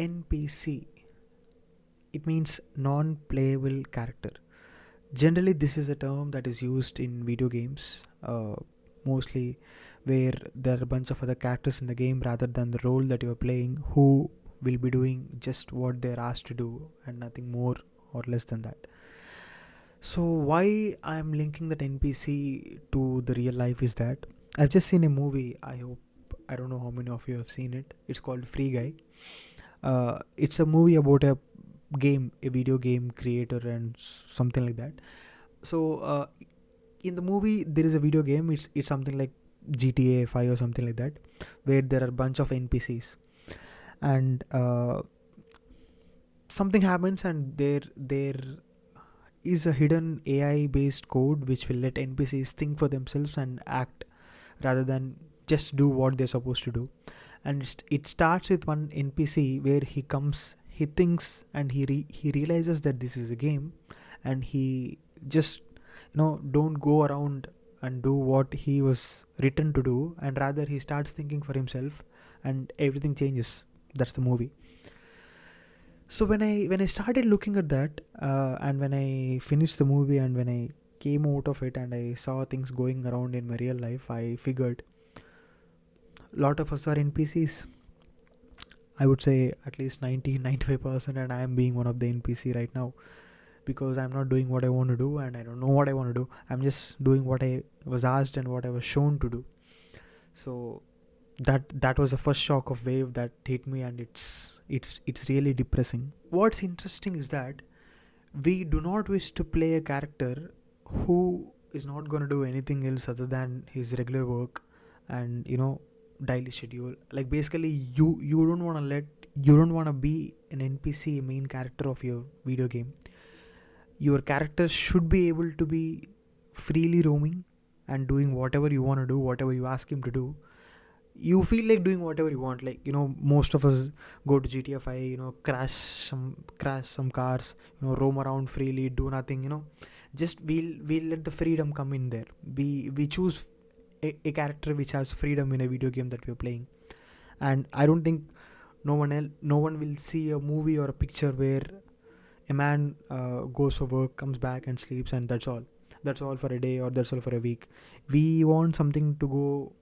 NPC? It means non-playable character. Generally, this is a term that is used in video games, mostly where there are a bunch of other characters in the game rather than the role that you are playing, who will be doing just what they're asked to do and nothing more or less than that. So why I'm linking that NPC to the real life is that I've just seen a movie. I don't know how many of you have seen it. It's called Free Guy. It's a movie about a video game creator and something like that. So in the movie there is a video game. It's something like GTA 5 or something like that, where there are a bunch of NPCs, and something happens, and there is a hidden AI based code which will let NPCs think for themselves and act rather than just do what they're supposed to do. And it starts with one NPC where he thinks, and he realizes that this is a game, and he just don't go around and do what he was written to do, and rather he starts thinking for himself, and everything changes. That's the movie. So when I started looking at that, and when I finished the movie, and when I came out of it and I saw things going around in my real life, I figured a lot of us are NPCs. I would say at least 90-95%, and I am being one of the NPC right now, because I'm not doing what I want to do, and I don't know what I want to do. I'm just doing what I was asked and what I was shown to do. So that was the first shock of wave that hit me, and it's really depressing. What's interesting is that we do not wish to play a character who is not going to do anything else other than his regular work and daily schedule. Like basically you don't want to be an NPC, a main character of your video game. Your character should be able to be freely roaming and doing whatever you want to do, whatever you ask him to do. You feel like doing whatever you want. Like most of us go to GTA 5, crash some cars, roam around freely, do nothing. Just we'll let the freedom come in there. We choose a character which has freedom in a video game that we're playing. And I don't think no one will see a movie or a picture where a man goes for work, comes back and sleeps, and that's all for a day, or that's all for a week. We want something to go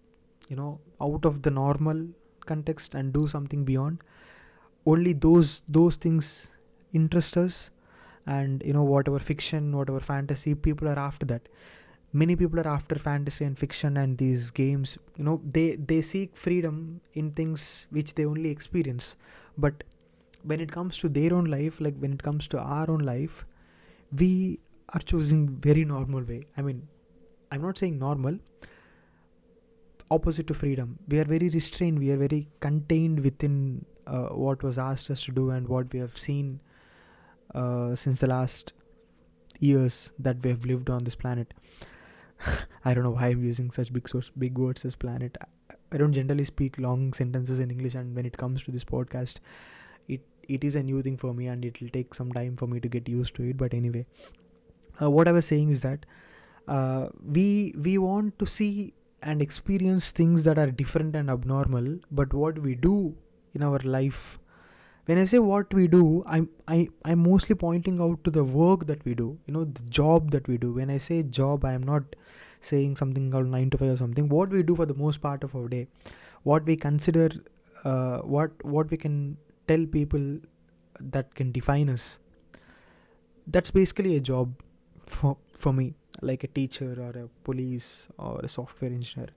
out of the normal context and do something beyond. Only those things interest us. And whatever fiction, whatever fantasy, people are after that. Many people are after fantasy and fiction and these games. They seek freedom in things which they only experience. But when it comes to their own life, like when it comes to our own life, we are choosing very normal way. I mean, I'm not saying normal, opposite to freedom. We are very restrained, we are very contained within what was asked us to do, and what we have seen since the last years that we have lived on this planet. I don't know why I'm using such big words as planet. I don't generally speak long sentences in English, and when it comes to this podcast, it is a new thing for me, and it will take some time for me to get used to it. But anyway, what I was saying is that we want to see and experience things that are different and abnormal. But what we do in our life, when I say what we do, I'm mostly pointing out to the work that we do, the job that we do. When I say job, I am not saying something called 9 to 5 or something. What we do for the most part of our day, what we consider, what we can tell people that can define us, that's basically a job for me. Like a teacher or a police or a software engineer.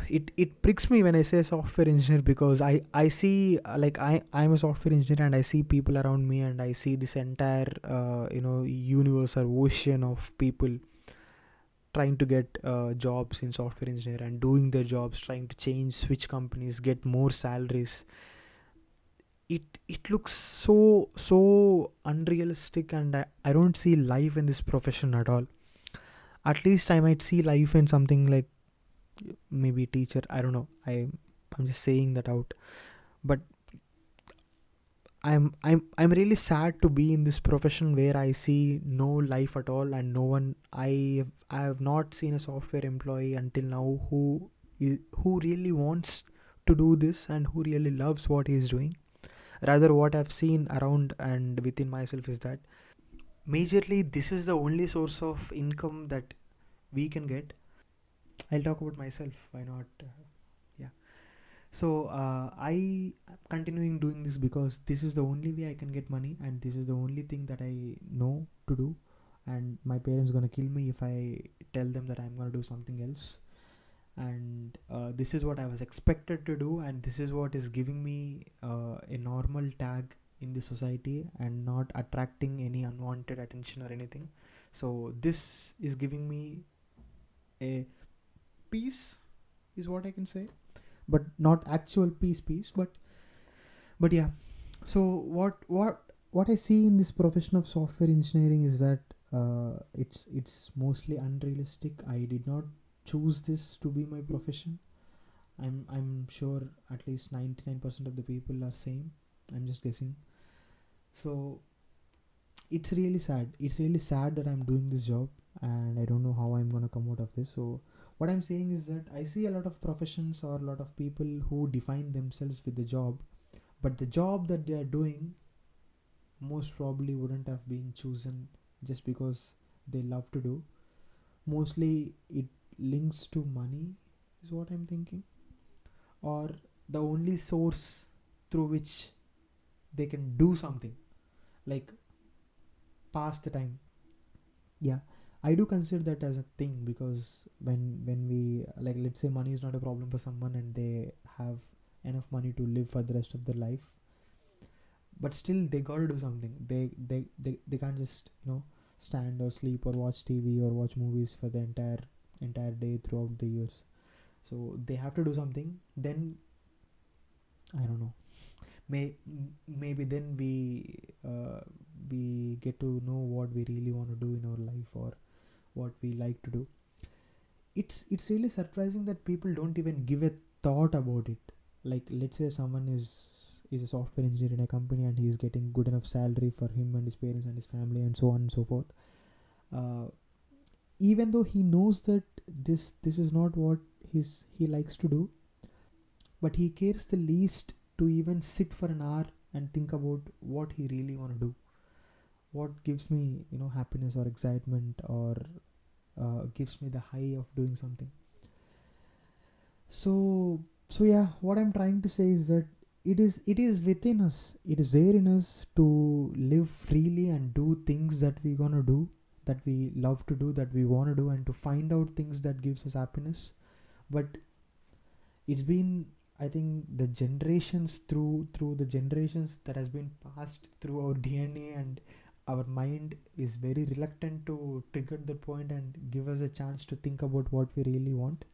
It pricks me when I say software engineer, because I see I'm a software engineer, and I see people around me, and I see this entire universe or ocean of people trying to get jobs in software engineer and doing their jobs, trying to switch companies, get more salaries. It looks so unrealistic, and I don't see life in this profession at all. At least I might see life in something like maybe teacher. I don't know. I'm just saying that out. But I'm really sad to be in this profession where I see no life at all, and no one. I have not seen a software employee until now who really wants to do this and who really loves what he is doing. Rather, what I've seen around and within myself is that majorly this is the only source of income that we can get. I'll talk about myself. Why not? Yeah. So I am continuing doing this because this is the only way I can get money, and this is the only thing that I know to do. And my parents gonna kill me if I tell them that I'm gonna do something else. And this is what I was expected to do, and this is what is giving me a normal tag in the society and not attracting any unwanted attention or anything. So this is giving me a peace, is what I can say, but not actual peace, but yeah. So what I see in this profession of software engineering is that it's mostly unrealistic. I did not choose this to be my profession. I'm sure at least 99% of the people are same. I'm just guessing. So it's really sad that I'm doing this job, and I don't know how I'm gonna come out of this. So what I'm saying is that I see a lot of professions or a lot of people who define themselves with the job, but the job that they are doing most probably wouldn't have been chosen just because they love to do. Mostly it links to money, is what I'm thinking, or the only source through which they can do something, like pass the time. Yeah, I do consider that as a thing, because when we, like, let's say money is not a problem for someone and they have enough money to live for the rest of their life, but still they gotta do something. They can't just stand or sleep or watch TV or watch movies for the entire day throughout the years. So they have to do something. Then I don't know, maybe then we get to know what we really want to do in our life, or what we like to do. It's really surprising that people don't even give a thought about it. Like, let's say someone is a software engineer in a company and he's getting good enough salary for him and his parents and his family and so on and so forth. uh, Even though he knows that this is not what he likes to do, but he cares the least to even sit for an hour and think about what he really want to do, what gives me happiness or excitement, or gives me the high of doing something. So yeah, what I'm trying to say is that it is within us, it is there in us to live freely and do things that we gonna do, that we love to do, that we want to do, and to find out things that gives us happiness. But it's been, I think, the generations, through the generations, that has been passed through our DNA, and our mind is very reluctant to trigger the point and give us a chance to think about what we really want.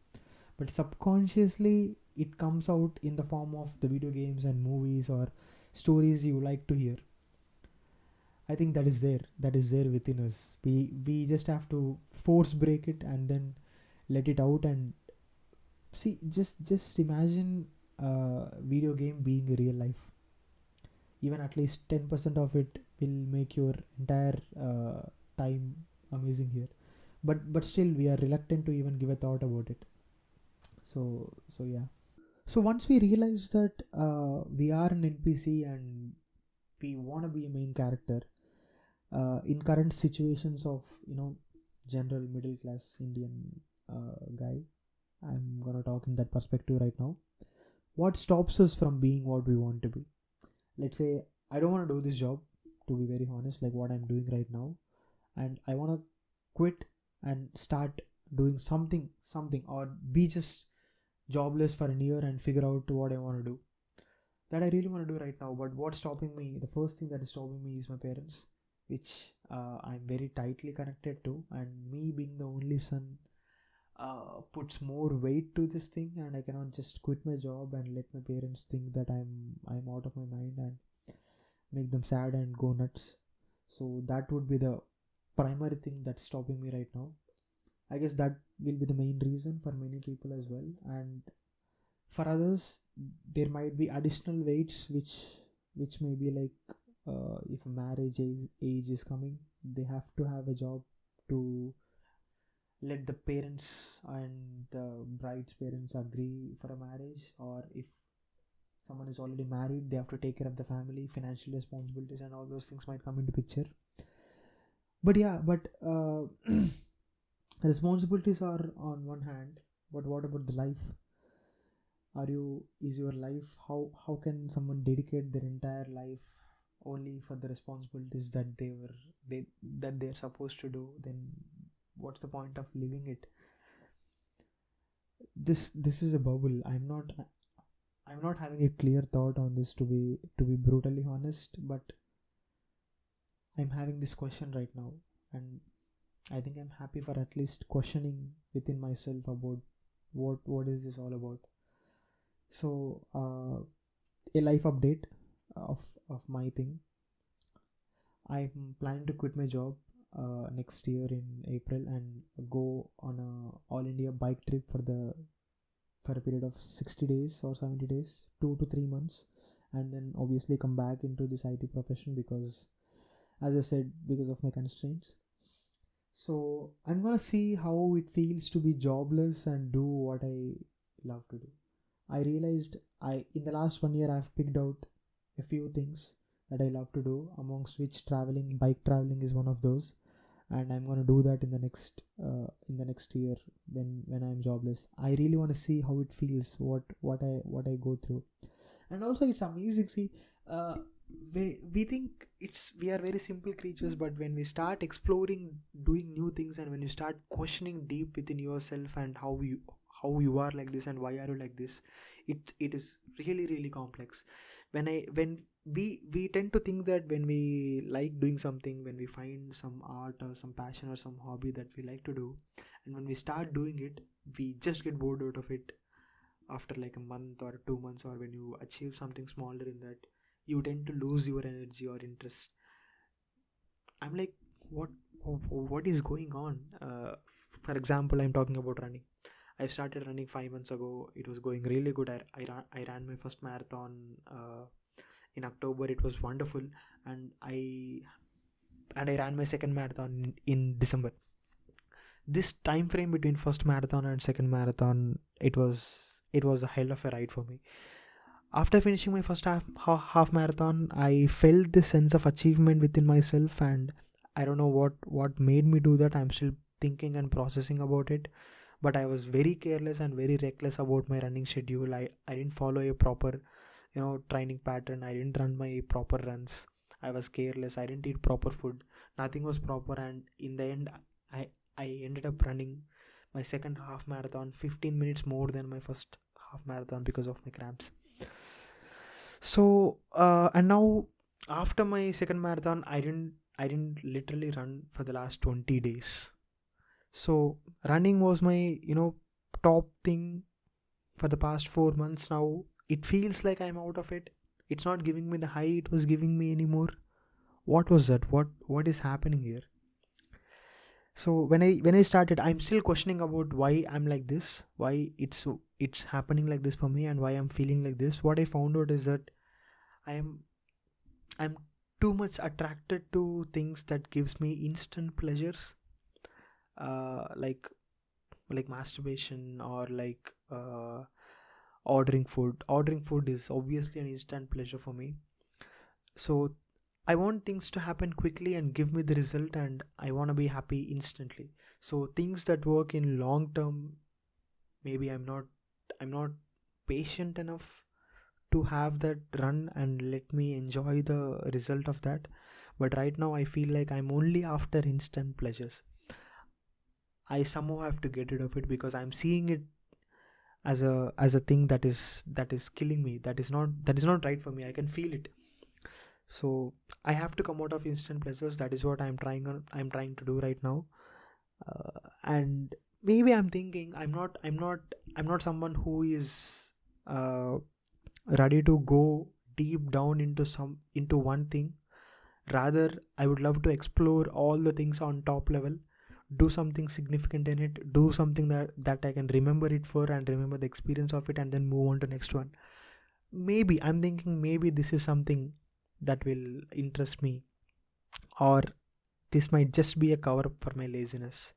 But subconsciously it comes out in the form of the video games and movies or stories you like to hear. I think that is there within us. We just have to force break it and then let it out and see. Just imagine a video game being a real life. Even at least 10% of it will make your entire time amazing here. But still we are reluctant to even give a thought about it. So yeah. So once we realize that we are an NPC and we want to be a main character, in current situations of general middle class Indian guy, I'm gonna talk in that perspective right now. What stops us from being what we want to be? Let's say I don't want to do this job, to be very honest, like what I'm doing right now, and I want to quit and start doing something, or be just jobless for a year and figure out what I want to do. That I really want to do right now. But what's stopping me? The first thing that is stopping me is my parents, which I'm very tightly connected to, and me being the only son puts more weight to this thing, and I cannot just quit my job and let my parents think that I'm out of my mind and make them sad and go nuts. So that would be the primary thing that's stopping me right now. I guess that will be the main reason for many people as well. And for others, there might be additional weights which may be like, if marriage age is coming, they have to have a job to let the parents and the bride's parents agree for a marriage. Or if someone is already married, they have to take care of the family, financial responsibilities, and all those things might come into picture. But yeah, but responsibilities are on one hand, but what about the life? Is your life, how can someone dedicate their entire life only for the responsibilities that they're supposed to do? Then what's the point of living it? This is a bubble. I'm not having a clear thought on this, to be brutally honest, but I'm having this question right now, and I think I'm happy for at least questioning within myself about what is this all about. So a life update of my thing. I'm planning to quit my job next year in April and go on a all India bike trip for a period of 60 days or 70 days, 2 to 3 months, and then obviously come back into this IT profession because, as I said, because of my constraints. So I'm gonna see how it feels to be jobless and do what I love to do. I realized in the last 1 year I've picked out a few things that I love to do, amongst which bike traveling is one of those, and I'm gonna do that in the next year when I'm jobless. I really want to see how it feels, what I go through, and also it's amazing. See, we think we are very simple creatures, but when we start exploring, doing new things, and when you start questioning deep within yourself and how you are like this and why are you like this, it is really really complex. When we tend to think that when we like doing something, when we find some art or some passion or some hobby that we like to do, and when we start doing it, we just get bored out of it after like a month or 2 months, or when you achieve something smaller in that, you tend to lose your energy or interest. I'm like, what is going on? For example, I'm talking about running. I started running 5 months ago. It was going really good. I ran my first marathon in October. It was wonderful, and I ran my second marathon in December. This time frame between first marathon and second marathon, it was a hell of a ride for me. After finishing my first half marathon, I felt this sense of achievement within myself, and I don't know what made me do that. I'm still thinking and processing about it, but I was very careless and very reckless about my running schedule. I didn't follow a proper training pattern. I didn't run my proper runs. I was careless. I didn't eat proper food. Nothing was proper, and in the end, I ended up running my second half marathon 15 minutes more than my first half marathon because of my cramps. So and now, after my second marathon, I didn't literally run for the last 20 days. So running was my top thing for the past 4 months now. It feels like I'm out of it. It's not giving me the high it was giving me anymore. What was that? What is happening here? So when I started, I'm still questioning about why I'm like this, why it's happening like this for me, and why I'm feeling like this. What I found out is that I'm I'm too much attracted to things that gives me instant pleasures, like masturbation, or like ordering food. Ordering food is obviously an instant pleasure for me. So I want things to happen quickly and give me the result, and I want to be happy instantly. So things that work in long term, maybe I'm not patient enough to have that run and let me enjoy the result of that. But right now I feel like I'm only after instant pleasures. I somehow have to get rid of it because I'm seeing it as a thing that is killing me. That is not right for me. I can feel it. So I have to come out of instant pleasures. That is what I'm trying to do right now. And maybe I'm thinking I'm not someone who is ready to go deep down into one thing. Rather, I would love to explore all the things on top level, do something significant in it, do something that I can remember it for and remember the experience of it, and then move on to next one. Maybe I'm thinking maybe this is something that will interest me, or this might just be a cover up for my laziness.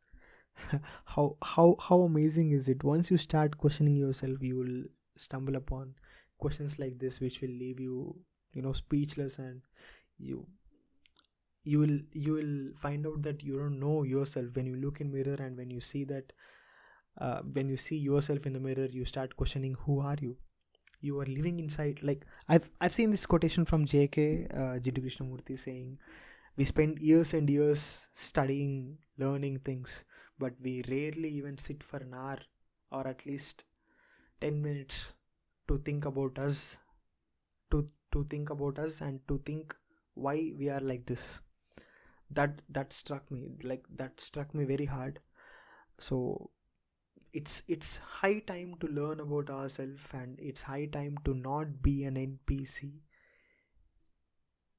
How amazing is it? Once you start questioning yourself, you will stumble upon questions like this which will leave you, speechless, and you you will find out that you don't know yourself. When you look in mirror and when you see that, when you see yourself in the mirror, you start questioning, who are you? You are living inside, like, I've seen this quotation from JK, Jiddu Krishnamurti, saying, we spend years and years studying, learning things, but we rarely even sit for an hour or at least 10 minutes to think about us, to think about us and to think why we are like this. That struck me, like, that struck me very hard. So it's high time to learn about ourselves, and it's high time to not be an NPC,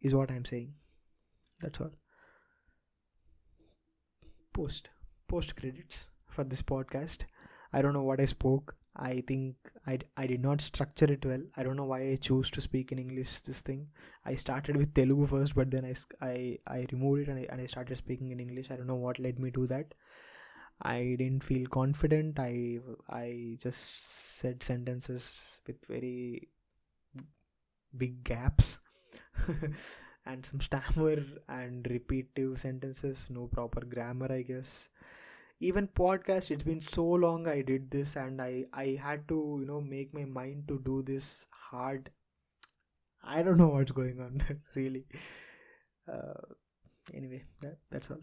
is what I'm saying. That's all. Post credits for this podcast. I don't know what I spoke. I think I did not structure it well. I don't know why I chose to speak in English this thing. I started with Telugu first, but then I removed it, and I started speaking in English. I don't know what led me to that. I didn't feel confident. I just said sentences with very big gaps and some stammer and repetitive sentences, no proper grammar, I guess. Even podcast, it's been so long I did this, and I had to, make my mind to do this hard. I don't know what's going on really. uh, Anyway, that's all.